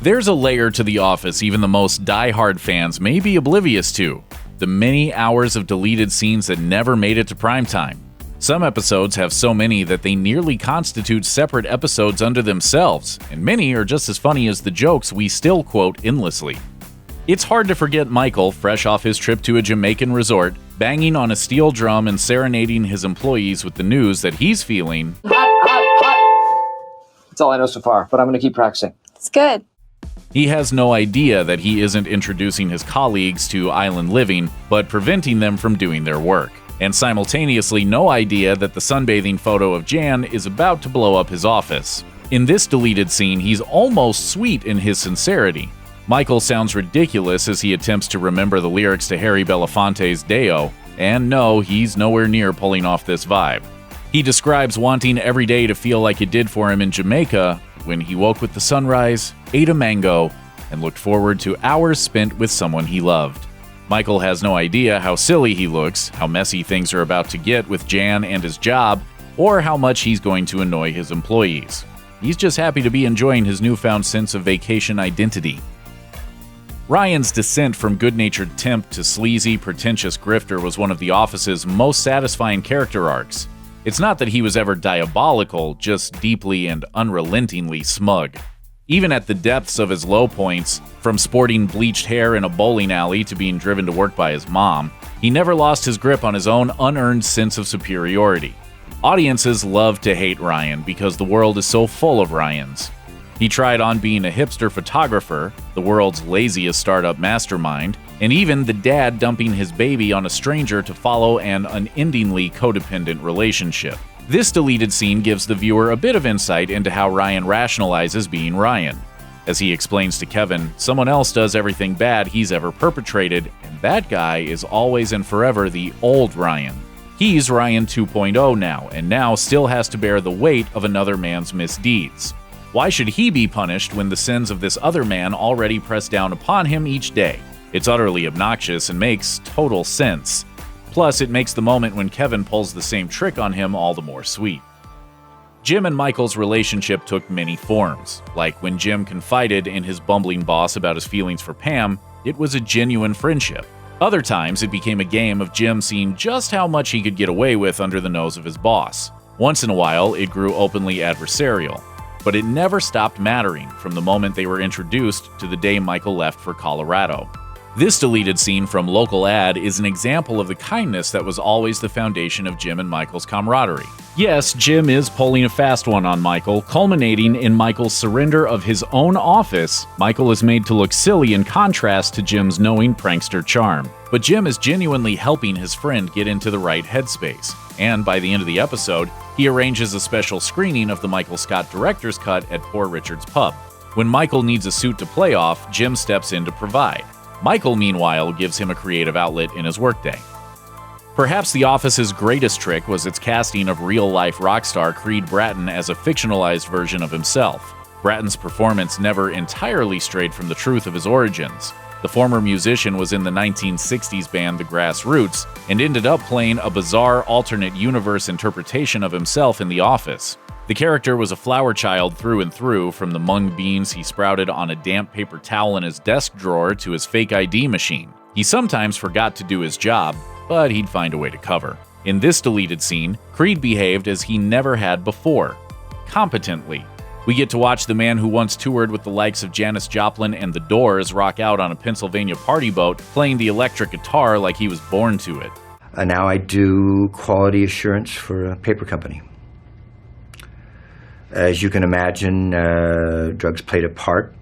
There's a layer to The Office even the most die-hard fans may be oblivious to: the many hours of deleted scenes that never made it to primetime. Some episodes have so many that they nearly constitute separate episodes unto themselves, and many are just as funny as the jokes we still quote endlessly. It's hard to forget Michael, fresh off his trip to a Jamaican resort, banging on a steel drum and serenading his employees with the news that he's feeling hot. That's all I know so far, but I'm going to keep practicing. It's good. He has no idea that he isn't introducing his colleagues to island living, but preventing them from doing their work. And simultaneously no idea that the sunbathing photo of Jan is about to blow up his office. In this deleted scene, he's almost sweet in his sincerity. Michael sounds ridiculous as he attempts to remember the lyrics to Harry Belafonte's Deo, and no, he's nowhere near pulling off this vibe. He describes wanting every day to feel like it did for him in Jamaica, when he woke with the sunrise, ate a mango, and looked forward to hours spent with someone he loved. Michael has no idea how silly he looks, how messy things are about to get with Jan and his job, or how much he's going to annoy his employees. He's just happy to be enjoying his newfound sense of vacation identity. Ryan's descent from good-natured temp to sleazy, pretentious grifter was one of The Office's most satisfying character arcs. It's not that he was ever diabolical, just deeply and unrelentingly smug. Even at the depths of his low points, from sporting bleached hair in a bowling alley to being driven to work by his mom, he never lost his grip on his own unearned sense of superiority. Audiences love to hate Ryan because the world is so full of Ryans. He tried on being a hipster photographer, the world's laziest startup mastermind, and even the dad dumping his baby on a stranger to follow an unendingly codependent relationship. This deleted scene gives the viewer a bit of insight into how Ryan rationalizes being Ryan. As he explains to Kevin, someone else does everything bad he's ever perpetrated, and that guy is always and forever the old Ryan. He's Ryan 2.0 now, and now still has to bear the weight of another man's misdeeds. Why should he be punished when the sins of this other man already press down upon him each day? It's utterly obnoxious and makes total sense. Plus, it makes the moment when Kevin pulls the same trick on him all the more sweet. Jim and Michael's relationship took many forms. Like when Jim confided in his bumbling boss about his feelings for Pam, it was a genuine friendship. Other times, it became a game of Jim seeing just how much he could get away with under the nose of his boss. Once in a while, it grew openly adversarial. But it never stopped mattering from the moment they were introduced to the day Michael left for Colorado. This deleted scene from Local Ad is an example of the kindness that was always the foundation of Jim and Michael's camaraderie. Yes, Jim is pulling a fast one on Michael, culminating in Michael's surrender of his own office. Michael is made to look silly in contrast to Jim's knowing prankster charm. But Jim is genuinely helping his friend get into the right headspace. And by the end of the episode, he arranges a special screening of the Michael Scott director's cut at Poor Richard's Pub. When Michael needs a suit to play off, Jim steps in to provide. Michael, meanwhile, gives him a creative outlet in his workday. Perhaps The Office's greatest trick was its casting of real-life rock star Creed Bratton as a fictionalized version of himself. Bratton's performance never entirely strayed from the truth of his origins. The former musician was in the 1960s band The Grassroots and ended up playing a bizarre alternate universe interpretation of himself in The Office. The character was a flower child through and through, from the mung beans he sprouted on a damp paper towel in his desk drawer to his fake ID machine. He sometimes forgot to do his job, but he'd find a way to cover. In this deleted scene, Creed behaved as he never had before, competently. We get to watch the man who once toured with the likes of Janis Joplin and The Doors rock out on a Pennsylvania party boat, playing the electric guitar like he was born to it. Now I do quality assurance for a paper company. As you can imagine, drugs played a part.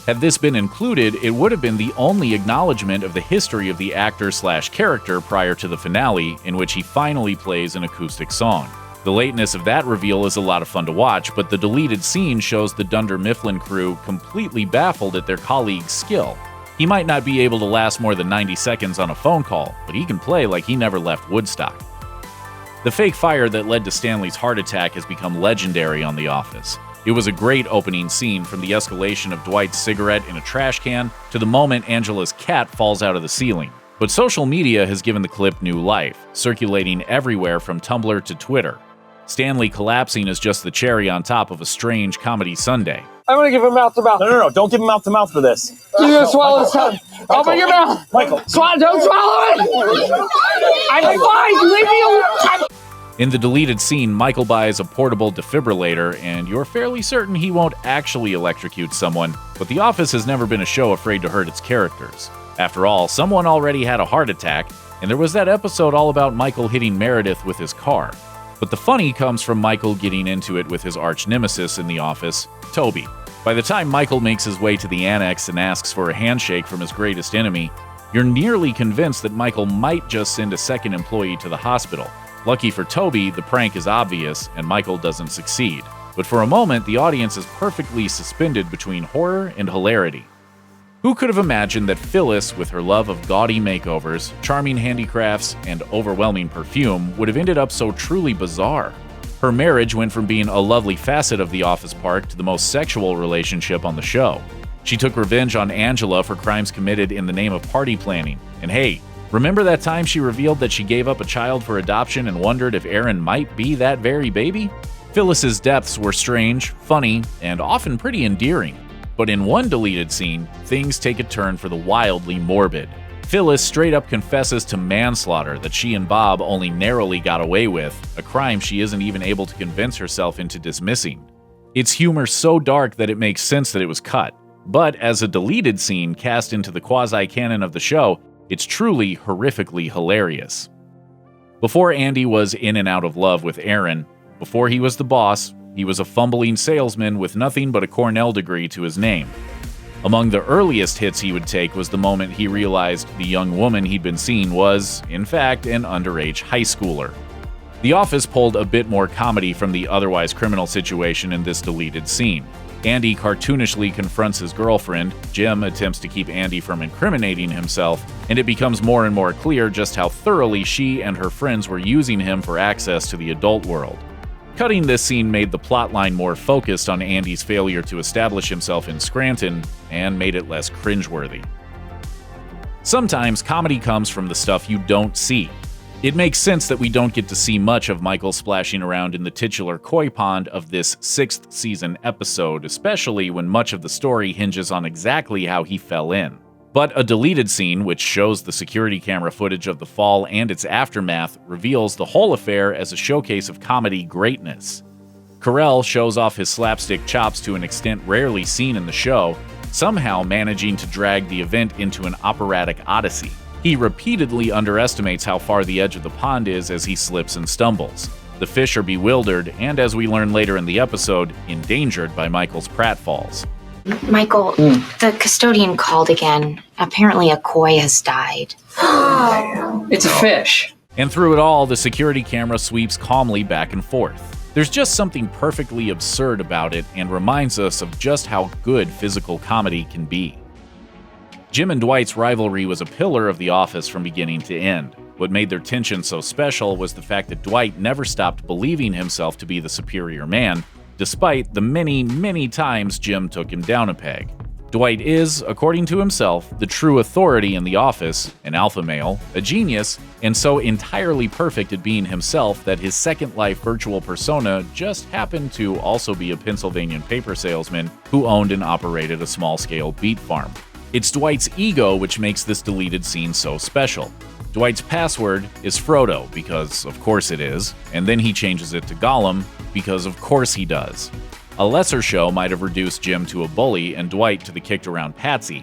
Had this been included, it would have been the only acknowledgement of the history of the actor/character prior to the finale, in which he finally plays an acoustic song. The lateness of that reveal is a lot of fun to watch, but the deleted scene shows the Dunder Mifflin crew completely baffled at their colleague's skill. He might not be able to last more than 90 seconds on a phone call, but he can play like he never left Woodstock. The fake fire that led to Stanley's heart attack has become legendary on The Office. It was a great opening scene, from the escalation of Dwight's cigarette in a trash can to the moment Angela's cat falls out of the ceiling. But social media has given the clip new life, circulating everywhere from Tumblr to Twitter. Stanley collapsing is just the cherry on top of a strange comedy sundae. I'm gonna give him mouth to mouth. No. Don't give him mouth to mouth for this. You're gonna swallow his tongue. Open your mouth. Michael. Don't swallow it. I'm fine. Leave me alone. In the deleted scene, Michael buys a portable defibrillator, and you're fairly certain he won't actually electrocute someone, but The Office has never been a show afraid to hurt its characters. After all, someone already had a heart attack, and there was that episode all about Michael hitting Meredith with his car. But the funny comes from Michael getting into it with his arch nemesis in The Office, Toby. By the time Michael makes his way to the annex and asks for a handshake from his greatest enemy, you're nearly convinced that Michael might just send a second employee to the hospital. Lucky for Toby, the prank is obvious, and Michael doesn't succeed. But for a moment, the audience is perfectly suspended between horror and hilarity. Who could have imagined that Phyllis, with her love of gaudy makeovers, charming handicrafts, and overwhelming perfume, would have ended up so truly bizarre? Her marriage went from being a lovely facet of the office park to the most sexual relationship on the show. She took revenge on Angela for crimes committed in the name of party planning. And hey, remember that time she revealed that she gave up a child for adoption and wondered if Aaron might be that very baby? Phyllis's depths were strange, funny, and often pretty endearing. But in one deleted scene, things take a turn for the wildly morbid. Phyllis straight up confesses to manslaughter that she and Bob only narrowly got away with, a crime she isn't even able to convince herself into dismissing. It's humor so dark that it makes sense that it was cut. But as a deleted scene cast into the quasi-canon of the show, it's truly horrifically hilarious. Before Andy was in and out of love with Aaron, before he was the boss, he was a fumbling salesman with nothing but a Cornell degree to his name. Among the earliest hits he would take was the moment he realized the young woman he'd been seeing was, in fact, an underage high schooler. The Office pulled a bit more comedy from the otherwise criminal situation in this deleted scene. Andy cartoonishly confronts his girlfriend, Jim attempts to keep Andy from incriminating himself, and it becomes more and more clear just how thoroughly she and her friends were using him for access to the adult world. Cutting this scene made the plotline more focused on Andy's failure to establish himself in Scranton, and made it less cringeworthy. Sometimes comedy comes from the stuff you don't see. It makes sense that we don't get to see much of Michael splashing around in the titular koi pond of this 6th season episode, especially when much of the story hinges on exactly how he fell in. But a deleted scene, which shows the security camera footage of the fall and its aftermath, reveals the whole affair as a showcase of comedy greatness. Carell shows off his slapstick chops to an extent rarely seen in the show, somehow managing to drag the event into an operatic odyssey. He repeatedly underestimates how far the edge of the pond is as he slips and stumbles. The fish are bewildered and, as we learn later in the episode, endangered by Michael's pratfalls. Michael, the custodian called again. Apparently a koi has died. It's a fish. And through it all, the security camera sweeps calmly back and forth. There's just something perfectly absurd about it and reminds us of just how good physical comedy can be. Jim and Dwight's rivalry was a pillar of The Office from beginning to end. What made their tension so special was the fact that Dwight never stopped believing himself to be the superior man, despite the many, many times Jim took him down a peg. Dwight is, according to himself, the true authority in the office, an alpha male, a genius, and so entirely perfect at being himself that his Second Life virtual persona just happened to also be a Pennsylvania paper salesman who owned and operated a small-scale beet farm. It's Dwight's ego which makes this deleted scene so special. Dwight's password is Frodo, because of course it is, and then he changes it to Gollum, because of course he does. A lesser show might have reduced Jim to a bully and Dwight to the kicked-around patsy,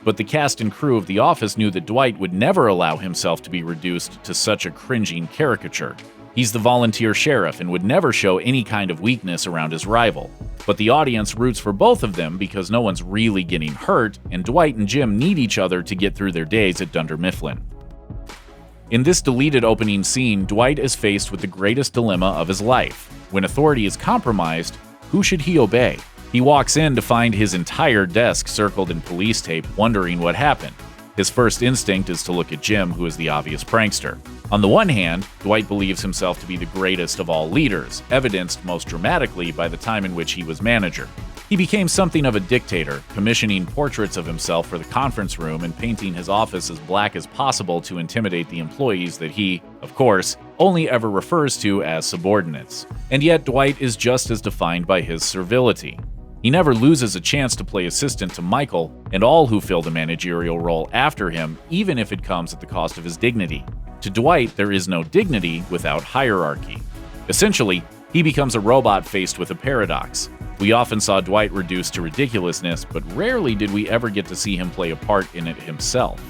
but the cast and crew of The Office knew that Dwight would never allow himself to be reduced to such a cringing caricature. He's the volunteer sheriff and would never show any kind of weakness around his rival. But the audience roots for both of them because no one's really getting hurt, and Dwight and Jim need each other to get through their days at Dunder Mifflin. In this deleted opening scene, Dwight is faced with the greatest dilemma of his life. When authority is compromised, who should he obey? He walks in to find his entire desk circled in police tape, wondering what happened. His first instinct is to look at Jim, who is the obvious prankster. On the one hand, Dwight believes himself to be the greatest of all leaders, evidenced most dramatically by the time in which he was manager. He became something of a dictator, commissioning portraits of himself for the conference room and painting his office as black as possible to intimidate the employees that he, of course, only ever refers to as subordinates. And yet Dwight is just as defined by his servility. He never loses a chance to play assistant to Michael and all who fill the managerial role after him, even if it comes at the cost of his dignity. To Dwight, there is no dignity without hierarchy. Essentially, he becomes a robot faced with a paradox. We often saw Dwight reduced to ridiculousness, but rarely did we ever get to see him play a part in it himself.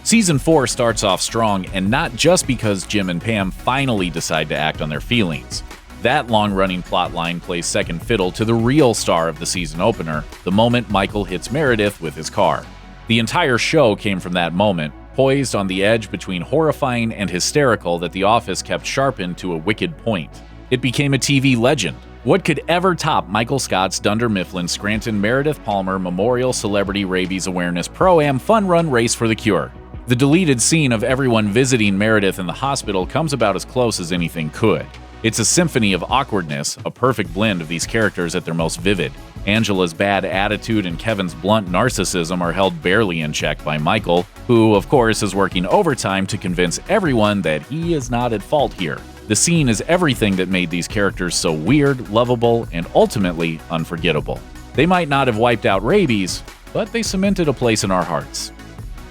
Season 4 starts off strong, and not just because Jim and Pam finally decide to act on their feelings. That long-running plotline plays second fiddle to the real star of the season opener, the moment Michael hits Meredith with his car. The entire show came from that moment, poised on the edge between horrifying and hysterical that The Office kept sharpened to a wicked point. It became a TV legend. What could ever top Michael Scott's Dunder Mifflin Scranton Meredith Palmer Memorial Celebrity Rabies Awareness Pro-Am Fun Run Race for the Cure? The deleted scene of everyone visiting Meredith in the hospital comes about as close as anything could. It's a symphony of awkwardness, a perfect blend of these characters at their most vivid. Angela's bad attitude and Kevin's blunt narcissism are held barely in check by Michael, who, of course, is working overtime to convince everyone that he is not at fault here. The scene is everything that made these characters so weird, lovable, and ultimately unforgettable. They might not have wiped out rabies, but they cemented a place in our hearts.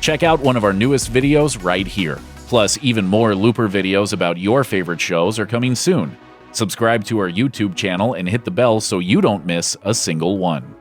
Check out one of our newest videos right here. Plus, even more Looper videos about your favorite shows are coming soon. Subscribe to our YouTube channel and hit the bell so you don't miss a single one.